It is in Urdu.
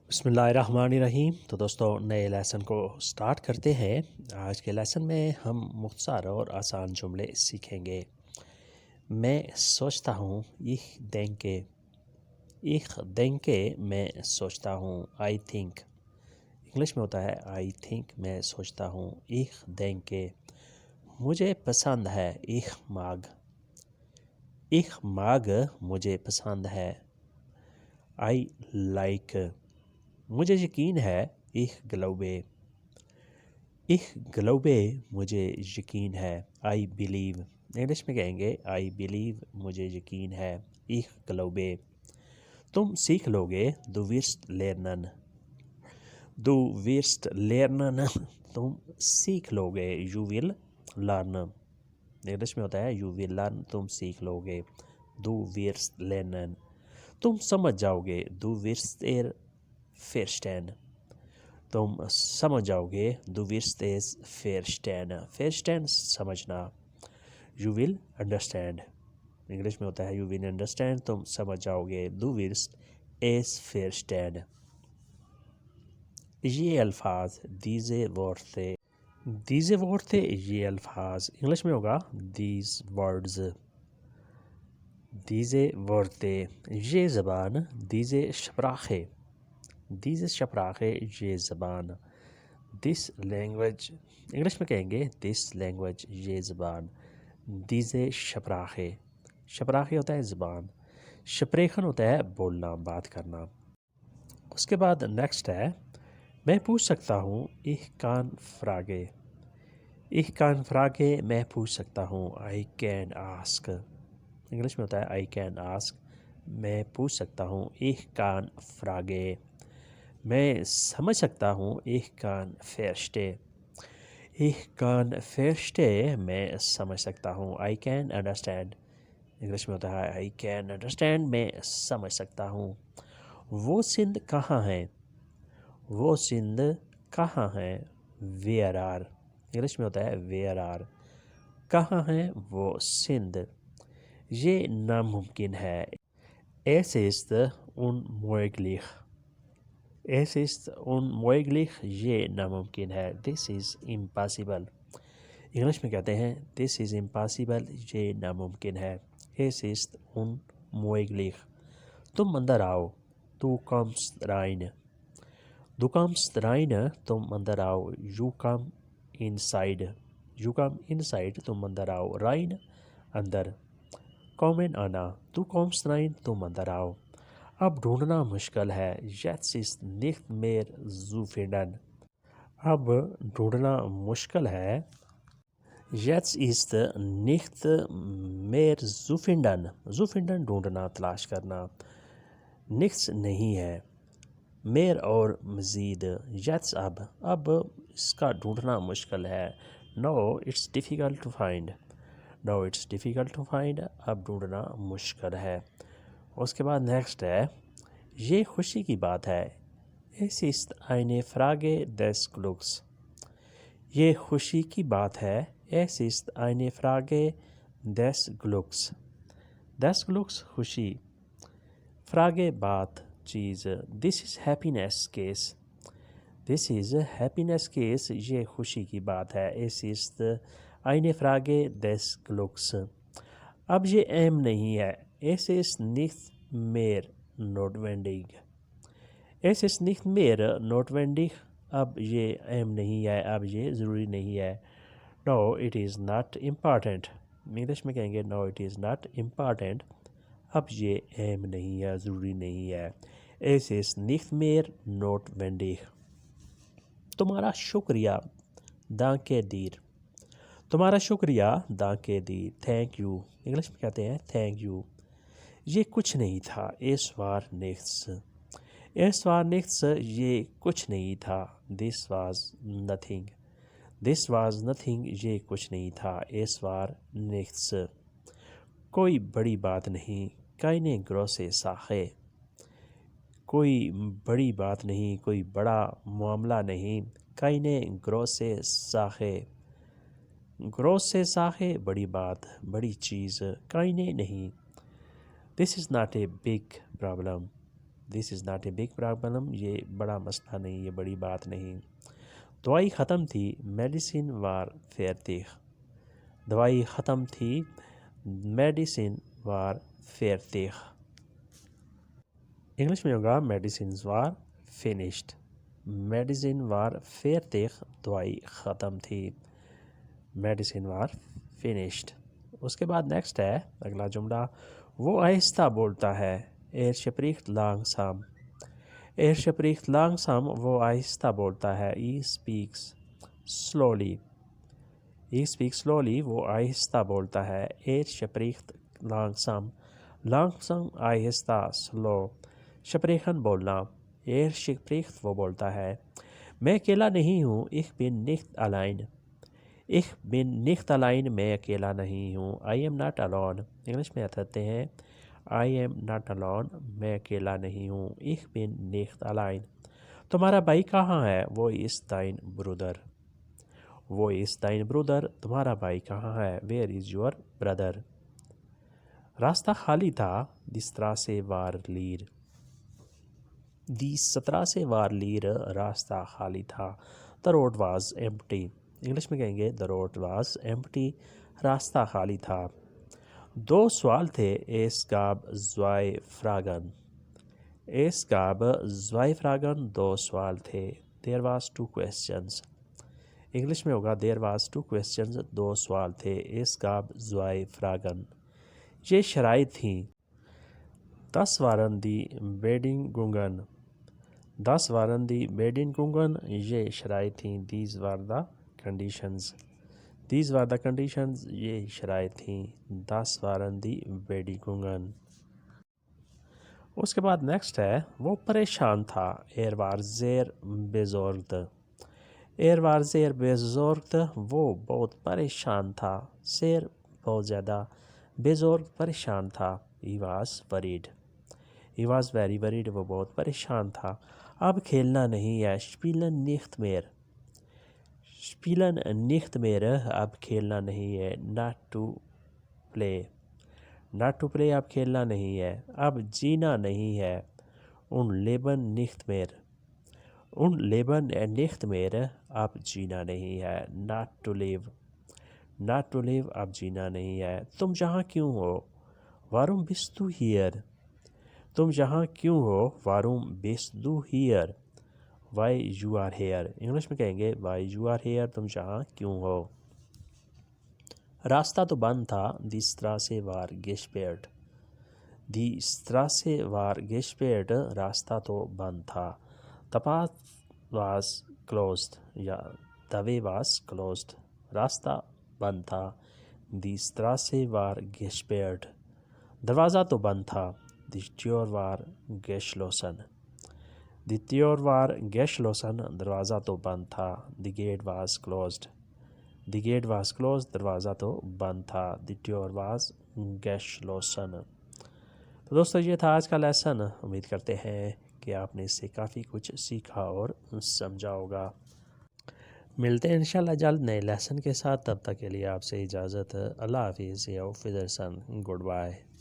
بسم اللہ الرحمن الرحیم۔ تو دوستو نئے لیسن کو سٹارٹ کرتے ہیں۔ آج کے لیسن میں ہم مختصر اور آسان جملے سیکھیں گے۔ میں سوچتا ہوں ایک denke میں سوچتا ہوں آئی تھنک۔ انگلش میں ہوتا ہے آئی تھنک میں سوچتا ہوں ایک denke۔ مجھے پسند ہے ایک ماگ مجھے پسند ہے آئی لائک۔ مجھے یقین ہے ایک گلوبے مجھے یقین ہے آئی بلیو۔ انگلش میں کہیں گے آئی بلیو مجھے یقین ہے ایک گلوبے۔ تم سیکھ لو گے دو wirst lernen۔ تم سیکھ لو گے یو ول لرن۔ انگلش میں ہوتا ہے یو ول لرن، تم سیکھ لو گے دو wirst lernen۔ تم سمجھ جاؤ گے دو wirst verstehen۔ تم سمجھ جاؤ گے دو wirst es verstehen سمجھنا، یو ول انڈرسٹینڈ۔ انگلش میں ہوتا ہے یو ول انڈرسٹینڈ، تم سمجھ جاؤ گے دو wirst es verstehen۔ یہ الفاظ diese Worte یہ الفاظ انگلش میں ہوگا these words۔ diese Worte یہ زبان diese Sprache یہ زبان۔ this language انگلش میں کہیں گے this language یہ زبان۔ diese Sprache ہوتا ہے زبان، sprechen ہوتا ہے بولنا، بات کرنا۔ اس کے بعد نیکسٹ ہے میں پوچھ سکتا ہوں ich kann frage میں پوچھ سکتا ہوں I can ask۔ انگلش میں ہوتا ہے I can ask میں پوچھ سکتا ہوں ich kann frage۔ میں سمجھ سکتا ہوں ich kann verstehen میں سمجھ سکتا ہوں I can understand۔ انگلش میں ہوتا ہے I can understand میں سمجھ سکتا ہوں۔ وہ سندھ کہاں ہیں where are۔ انگلش میں ہوتا ہے where are۔ کہاں ہیں وہ سندھ۔ یہ ناممکن ہے es ist unmöglich۔ یہ ناممکن ہے this is impossible۔ انگلش میں کہتے ہیں this is impossible یہ ناممکن ہے es ist unmöglich۔ تم اندر آؤ du kommst rein۔ تم اندر آؤ you come inside تم اندر آؤ rein اندر۔ kommen آنا du kommst rein تم اندر آؤ۔ اب ڈھونڈنا مشکل ہے jetzt ist nicht mehr zu finden۔ اب ڈھونڈنا مشکل ہے jetzt ist nicht mehr zu finden۔ zu finden ڈھونڈنا، تلاش کرنا۔ nichts نہیں ہے mehr اور مزید jetzt اب اس کا ڈھونڈنا مشکل ہے no it's difficult to find اب ڈھونڈنا مشکل ہے۔ اس کے بعد نیکسٹ ہے یہ خوشی کی بات ہے es ist eine Frage des Glücks۔ یہ خوشی کی بات ہے es ist eine Frage des Glücks خوشی، Frage بات، چیز۔ this is happiness case یہ خوشی کی بات ہے es ist eine Frage des Glücks۔ اب یہ اہم نہیں ہے es ist nicht mehr notwendig۔ اب یہ اہم نہیں ہے، اب یہ ضروری نہیں ہے no it is not important۔ English میں کہیں گے no it is not important اب یہ اہم نہیں ہے، ضروری نہیں ہے es ist nicht mehr notwendig۔ تمہارا شکریہ danke dir۔ تمہارا شکریہ danke dir thank you۔ English میں کہتے ہیں thank you۔ یہ کچھ نہیں تھا es war nichts یہ کچھ نہیں تھا this was nothing یہ کچھ نہیں تھا es war nichts۔ کوئی بڑی بات نہیں keine große Sache۔ کوئی بڑی بات نہیں، کوئی بڑا معاملہ نہیں keine große Sache بڑی بات، بڑی چیز keine نہیں۔ this is not a big problem۔ This is not a big problem, یہ بڑا مسئلہ نہیں، یہ بڑی بات نہیں۔ دوائی ختم تھی، میڈیسن وار فیرتیخ، دوائی ختم تھی، میڈیسن وار فیرتیخ۔ انگلش میں ہوگا میڈیسنز وار فینشڈ، میڈیسن وار فیرتیخ، دوائی ختم تھی، میڈیسن وار فینشڈ۔ اس کے بعد نیکسٹ ہے اگلا جملہ، وہ آہستہ بولتا ہے، ایر شپریخت لانگسام، ایر شپریخت لانگسام، وہ آہستہ بولتا ہے، ای اسپیکس سلولی، ای اسپیک سلولی، وہ آہستہ بولتا ہے، ایر شپریخت لانگسام، لانگسام آہستہ، سلو، شپریخن بولنا، ایر شپریخت وہ بولتا ہے، میں اکیلا نہیں ہوں، ich bin nicht allein، ich bin nicht allein، میں اکیلا نہیں ہوں، I am not alone، English میں کہتے ہیں I am not alone، میں اکیلا نہیں ہوں، ich bin nicht allein۔ تمہارا بھائی کہاں ہے؟ وہ ist dein Bruder، وہ ist dein Bruder، تمہارا بھائی کہاں ہے؟ where is your brother۔ راستہ خالی تھا، die Straße war leer، die Straße war leer، راستہ خالی تھا، the road was empty، English میں کہیں گے the road was empty، راستہ خالی تھا۔ دو سوال تھے، es gab zwei Fragen، es gab zwei Fragen، دو سوال تھے، there was two questions، English میں ہوگا there was two questions، دو سوال تھے، es gab zwei Fragen۔ یہ شرائط تھیں، das waren die Bedingungen، das waren die Bedingungen، یہ شرائط تھیں، these were the conditions، these were the conditions، یہ شرائط تھیں، das waren die Bedingungen۔ اس کے بعد نیکسٹ ہے، وہ پریشان تھا، er war sehr besorgt، er war sehr besorgt، وہ بہت پریشان تھا، sehr بہت زیادہ، besorgt پریشان تھا، he was worried، he was very worried، وہ بہت پریشان تھا۔ اب کھیلنا نہیں ہے، spielen nicht mehr، spielen nicht mehr، اب کھیلنا نہیں ہے، not to play، not to play، اب کھیلنا نہیں ہے۔ اب جینا نہیں ہے، und leben nicht mehr، und leben nicht mehr، اب جینا نہیں ہے، not to live، not to live، اب جینا نہیں ہے۔ تم جہاں کیوں ہو؟ warum bist du hier، تم جہاں کیوں ہو؟ warum bist du hier، why you are here، English میں کہیں گے why you are here، تم جہاں کیوں ہو۔ راستہ تو بند تھا، die Straße war gesperrt، die Straße war gesperrt، راستہ تو بند تھا، the path was closed، یا the way was closed، راستہ بند تھا، die Straße war gesperrt، دروازہ تو بند تھا، die Tür war geschlossen، die Tür war geschlossen، دروازہ تو بند تھا، the gate was closed، the gate was closed، دروازہ تو بند تھا، the Tür was geschlossen۔ تو دوستو یہ تھا آج کا لیسن، امید کرتے ہیں کہ آپ نے اس سے کافی کچھ سیکھا اور سمجھا ہوگا۔ ملتے ہیں انشاءاللہ جلد نئے لیسن کے ساتھ، تب تک کے لیے آپ سے اجازت، اللہ حافظ، یا فدرسن، گڈ بائے۔